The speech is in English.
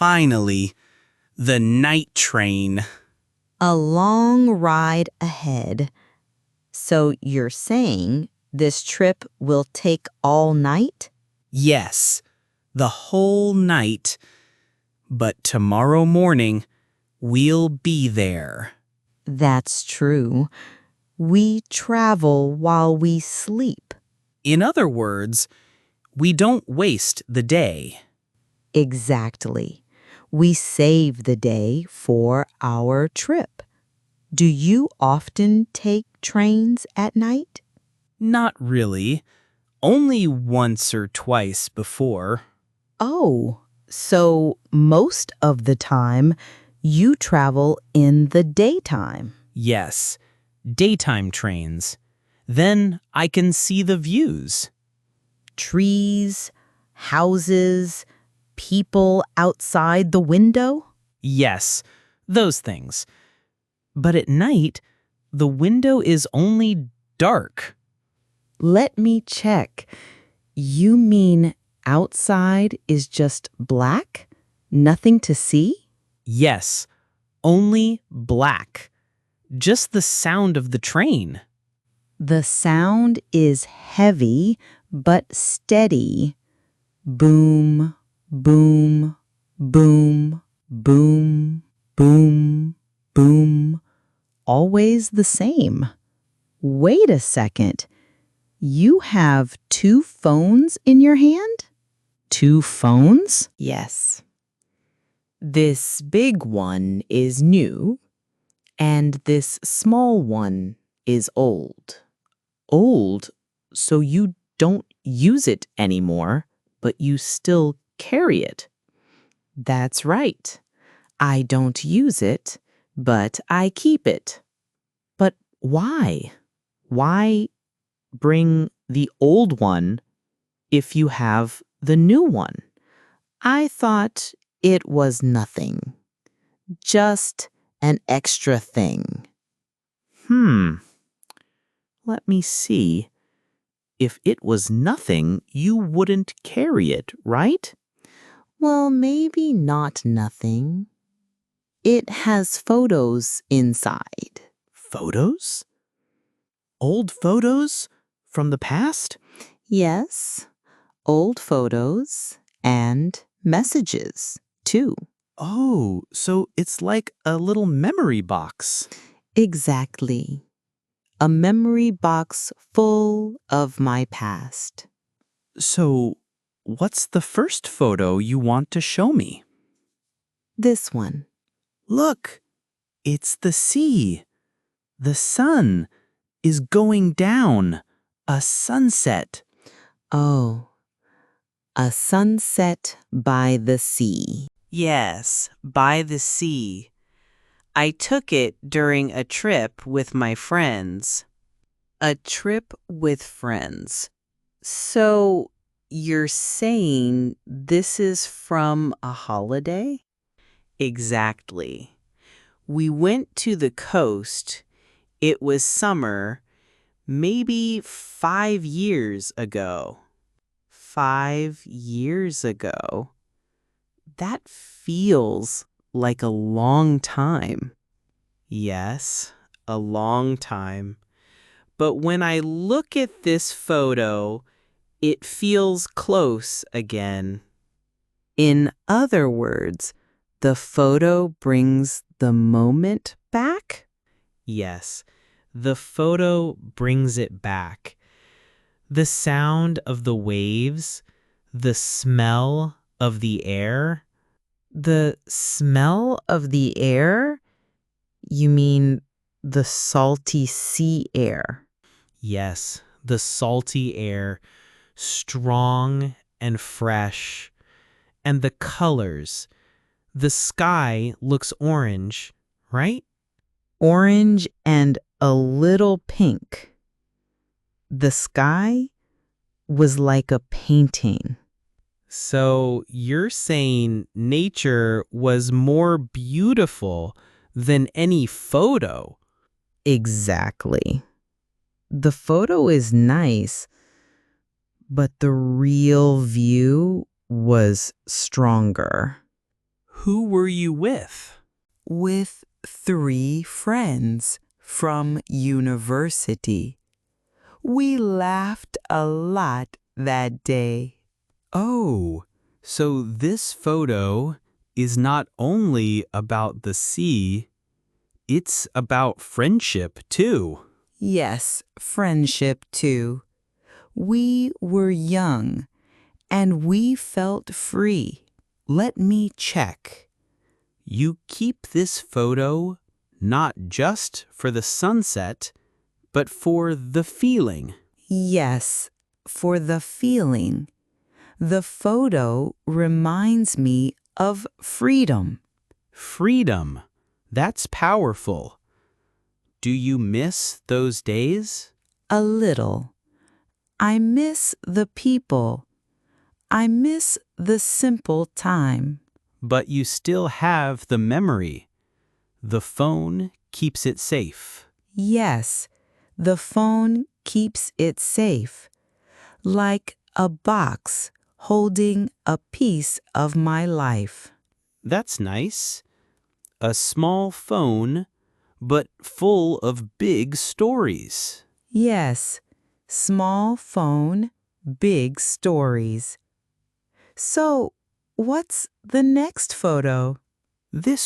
Finally, the night train. A long ride ahead. So you're saying this trip will take all night? Yes, the whole night. But tomorrow morning, we'll be there. That's true. We travel while we sleep. In other words, we don't waste the day. Exactly. We save the day for our trip. Do you often take trains at night? Not really. Only once or twice before. Oh, so most of the time you travel in the daytime. Yes, daytime trains. Then I can see the views. Trees, houses, people outside the window? Yes, those things. But at night, the window is only dark. Let me check. You mean outside is just black? Nothing to see? Yes, only black. Just the sound of the train. The sound is heavy but steady. Boom, boom, boom, boom, boom, boom. Always the same. Wait a second. You have two phones in your hand? Two phones? Yes. This big one is new, and this small one is old. Old, so you don't use it anymore, but you still carry it. That's right. I don't use it, but I keep it. But why? Why bring the old one if you have the new one? I thought it was nothing. Just an extra thing. Let me see. If it was nothing, you wouldn't carry it, right? Well, maybe not nothing. It has photos inside. Photos? Old photos? From the past? Yes, old photos and messages, too. Oh, so it's like a little memory box. Exactly. A memory box full of my past. So, what's the first photo you want to show me? This one. Look, it's the sea. The sun is going down. A sunset. Oh, a sunset by the sea. Yes, by the sea. I took it during a trip with my friends. A trip with friends. So, you're saying this is from a holiday? Exactly. We went to the coast. It was summer, maybe 5 years ago. 5 years ago? That feels like a long time. Yes, a long time. But when I look at this photo, it feels close again. In other words, the photo brings the moment back? Yes, the photo brings it back. The sound of the waves, the smell of the air. The smell of the air? You mean the salty sea air? Yes, the salty air, strong and fresh. And the colors. The sky looks orange, right? Orange and a little pink. The sky was like a painting. So you're saying nature was more beautiful than any photo? Exactly. The photo is nice, but the real view was stronger. Who were you with? With 3 friends from university. We laughed a lot that day. Oh, so this photo is not only about the sea, it's about friendship too. Yes, friendship too. We were young and we felt free. Let me check. You keep this photo not just for the sunset, but for the feeling. Yes, for the feeling. The photo reminds me of freedom. Freedom. That's powerful. Do you miss those days? A little. I miss the people. I miss the simple time. But you still have the memory. The phone keeps it safe. Yes, the phone keeps it safe, like a box holding a piece of my life. That's nice. A small phone, but full of big stories. Yes, small phone, big stories. So, what's the next photo? This